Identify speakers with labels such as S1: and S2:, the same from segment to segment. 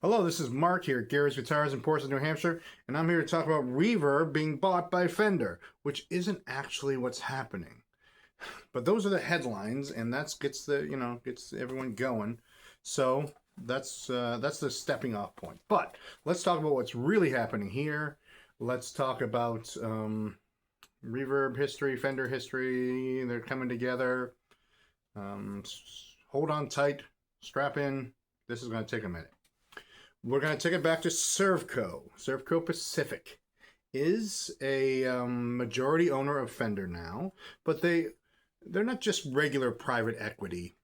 S1: Hello, this is Mark here at Gary's Guitars in Portsmouth, New Hampshire, and I'm here to talk about Reverb being bought by Fender, which isn't actually what's happening. But those are the headlines, and that gets everyone going. So that's the stepping off point. But let's talk about what's really happening here. Let's talk about Reverb history, Fender history. They're coming together. Hold on tight, strap in. This is going to take a minute. We're going to take it back to Servco. Servco Pacific is a majority owner of Fender now, but they're not just regular private equity.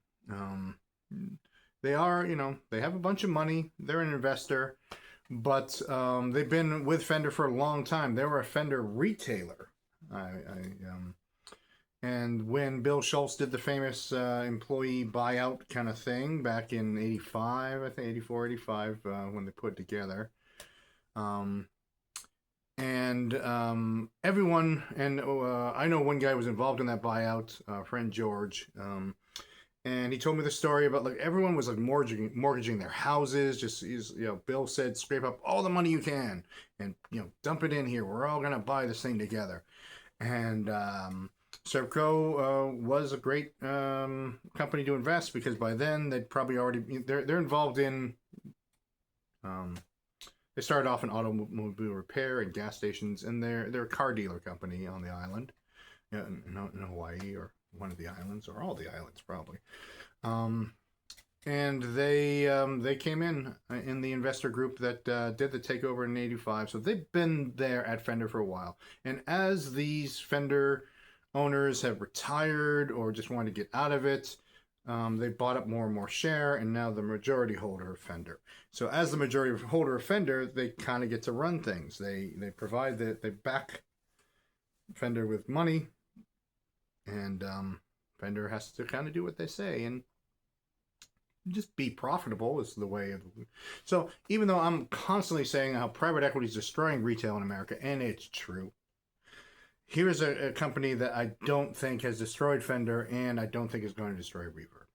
S1: They are, they have a bunch of money. They're an investor, but they've been with Fender for a long time. They were a Fender retailer. And when Bill Schultz did the famous employee buyout kind of thing back in 85, I think 84, 85, when they put it together. Everyone, and I know one guy was involved in that buyout, friend George, and he told me the story about like everyone was like mortgaging their houses. Bill said, scrape up all the money you can and, dump it in here. We're all going to buy this thing together. And, Servco was a great company to invest because by then they'd probably they're involved in they started off in automobile repair and gas stations, and they're a car dealer company on the island, in Hawaii or one of the islands or all the islands probably, and they came in the investor group that did the takeover in '85, so they've been there at Fender for a while, and as these Fender owners have retired or just wanted to get out of it, they bought up more and more share, and now the majority holder of Fender. So as the majority holder of Fender, they kind of get to run things. They back Fender with money, and Fender has to kind of do what they say and just be profitable is the way of. So even though I'm constantly saying how private equity is destroying retail in America, and it's true, here's a company that I don't think has destroyed Fender, and I don't think is going to destroy Reverb.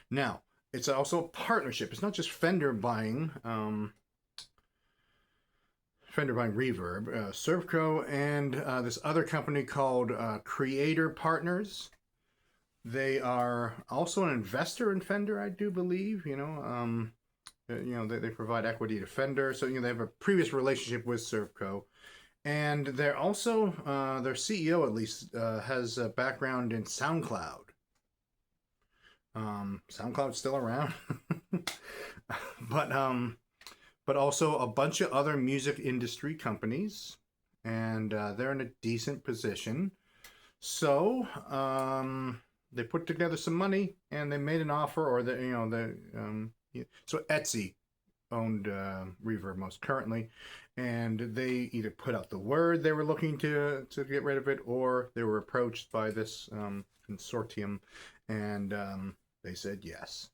S1: Now, it's also a partnership. It's not just Fender buying Reverb. Servco and this other company called Creator Partners. They are also an investor in Fender, I do believe. They provide equity to Fender, so they have a previous relationship with Servco. And they're also, their CEO at least, has a background in SoundCloud. SoundCloud's still around. but also a bunch of other music industry companies. And they're in a decent position. So they put together some money and they made an offer, so Etsy owned Reverb most currently, and they either put out the word they were looking to get rid of it, or they were approached by this consortium, and they said yes.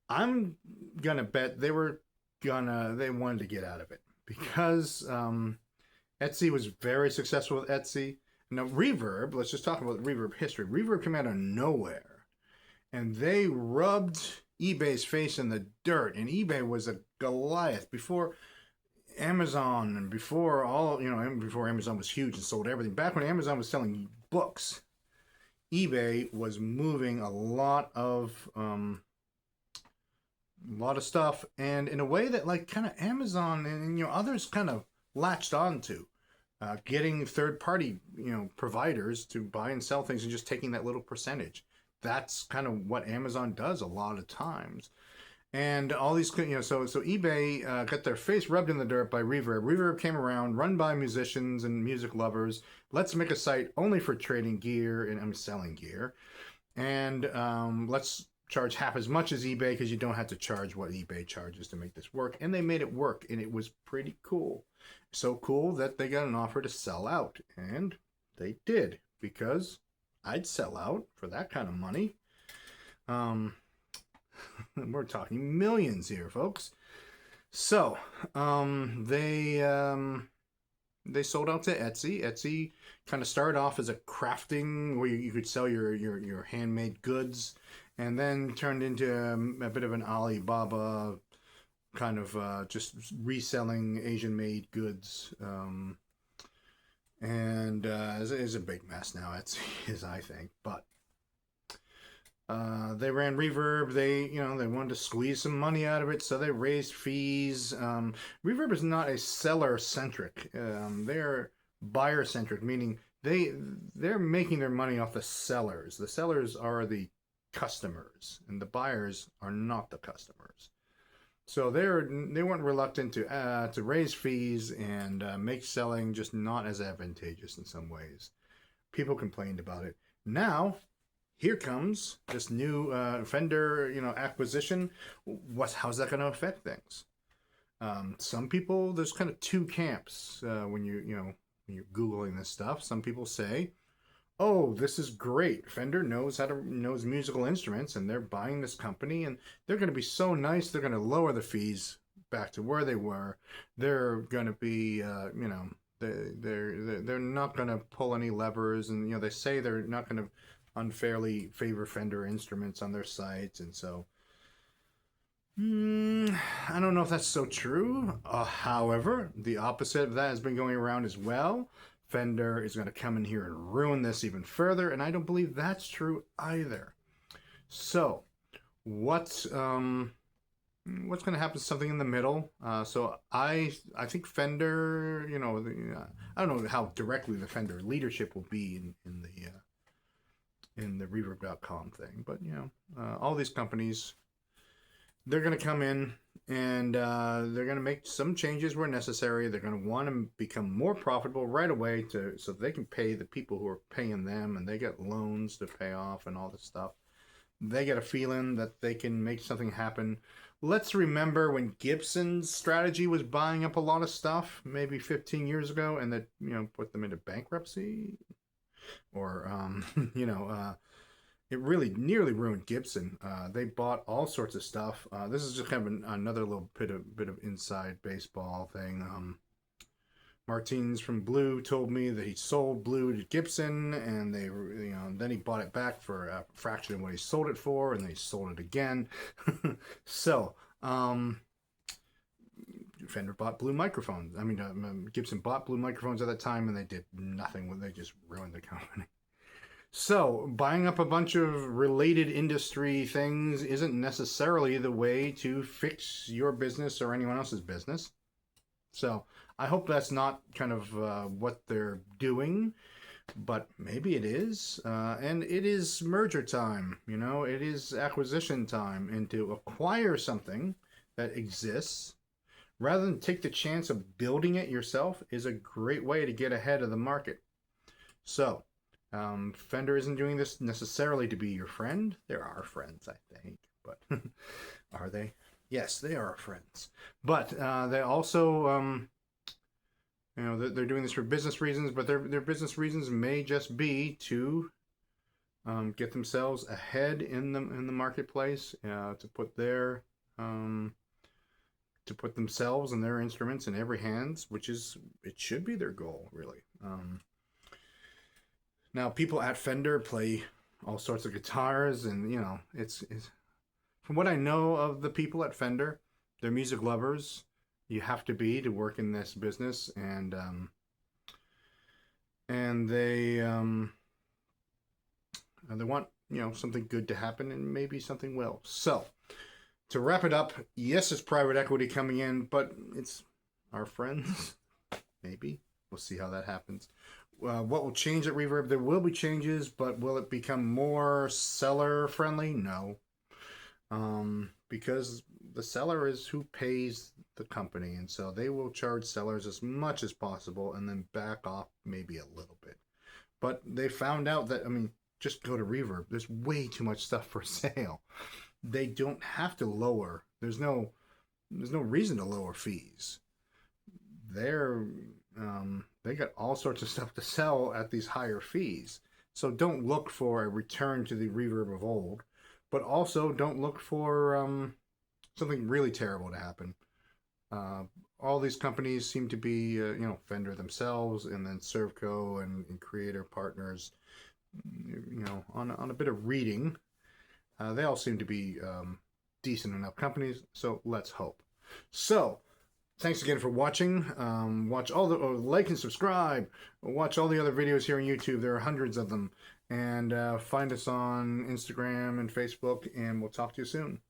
S1: I'm gonna bet they wanted to get out of it because Etsy was very successful with Etsy. Now Reverb, let's just talk about Reverb history. Reverb came out of nowhere, and they rubbed eBay's face in the dirt, and eBay was a Goliath before Amazon and before before Amazon was huge and sold everything. Back when Amazon was selling books, eBay was moving a lot of stuff, and in a way that like kind of Amazon and others kind of latched onto, getting third-party providers to buy and sell things and just taking that little percentage. That's kind of what Amazon does a lot of times. And all these, so eBay got their face rubbed in the dirt by Reverb. Reverb came around, run by musicians and music lovers. Let's make a site only for trading gear and selling gear. And let's charge half as much as eBay because you don't have to charge what eBay charges to make this work. And they made it work, and it was pretty cool. So cool that they got an offer to sell out. And they did, because I'd sell out for that kind of money. We're talking millions here, folks. So they sold out to Etsy. Etsy kind of started off as a crafting where you could sell your handmade goods, and then turned into a bit of an Alibaba kind of just reselling Asian-made goods, and is a big mess now. It's is I think, but they ran Reverb. They wanted to squeeze some money out of it, so they raised fees. Reverb is not a seller centric. They're buyer centric, meaning they're making their money off the sellers. The sellers are the customers, and the buyers are not the customers. So they weren't reluctant to raise fees and make selling just not as advantageous in some ways. People complained about it. Now, here comes this new Fender, acquisition. How's that going to affect things? Some people, there's kind of two camps when you're Googling this stuff. Some people say, "Oh, this is great. Fender knows musical instruments, and they're buying this company, and they're going to be so nice. They're going to lower the fees back to where they were. They're going to be, they're not going to pull any levers, and they say they're not going to unfairly favor Fender instruments on their sites, and so." I don't know if that's so true. However, the opposite of that has been going around as well. Fender is going to come in here and ruin this even further, and I don't believe that's true either. So, what's going to happen? Something in the middle. So I think Fender. I don't know how directly the Fender leadership will be in the Reverb.com thing, but all these companies, they're going to come in and they're going to make some changes where necessary. They're going to want to become more profitable right away so they can pay the people who are paying them, and they get loans to pay off and all this stuff. They get a feeling that they can make something happen. Let's remember when Gibson's strategy was buying up a lot of stuff maybe 15 years ago, and that put them into bankruptcy, or it really nearly ruined Gibson. They bought all sorts of stuff. This is just kind of another little bit of inside baseball thing. Martins from Blue told me that he sold Blue to Gibson, and then he bought it back for a fraction of what he sold it for, and they sold it again. So, Fender bought Blue microphones. Gibson bought Blue microphones at that time, and they did nothing with. They just ruined the company. So, buying up a bunch of related industry things isn't necessarily the way to fix your business or anyone else's business. So, I hope that's not kind of what they're doing, but maybe it is. And it is merger time, it is acquisition time. And to acquire something that exists, rather than take the chance of building it yourself, is a great way to get ahead of the market. So, Fender isn't doing this necessarily to be your friend. They're our friends, I think, but are they? Yes, they are our friends. But they also, they're doing this for business reasons, but their business reasons may just be to get themselves ahead in the marketplace, to put themselves and their instruments in every hands, it should be their goal, really. Now, people at Fender play all sorts of guitars, and it's from what I know of the people at Fender, they're music lovers. You have to be to work in this business, and they want something good to happen, and maybe something will. So, to wrap it up, yes, it's private equity coming in, but it's our friends. Maybe we'll see how that happens. What will change at Reverb? There will be changes, but will it become more seller friendly? No. Because the seller is who pays the company, and so they will charge sellers as much as possible and then back off maybe a little bit. But they found out that, just go to Reverb. There's way too much stuff for sale. They don't have to lower. There's no reason to lower fees. They got all sorts of stuff to sell at these higher fees. So don't look for a return to the Reverb of old, but also don't look for something really terrible to happen. All these companies seem to be, Fender themselves, and then Servco and Creator Partners, on a bit of reading, they all seem to be decent enough companies. So let's hope. So, thanks again for watching. Watch all the like and subscribe. Watch all the other videos here on YouTube. There are hundreds of them. And find us on Instagram and Facebook, and we'll talk to you soon.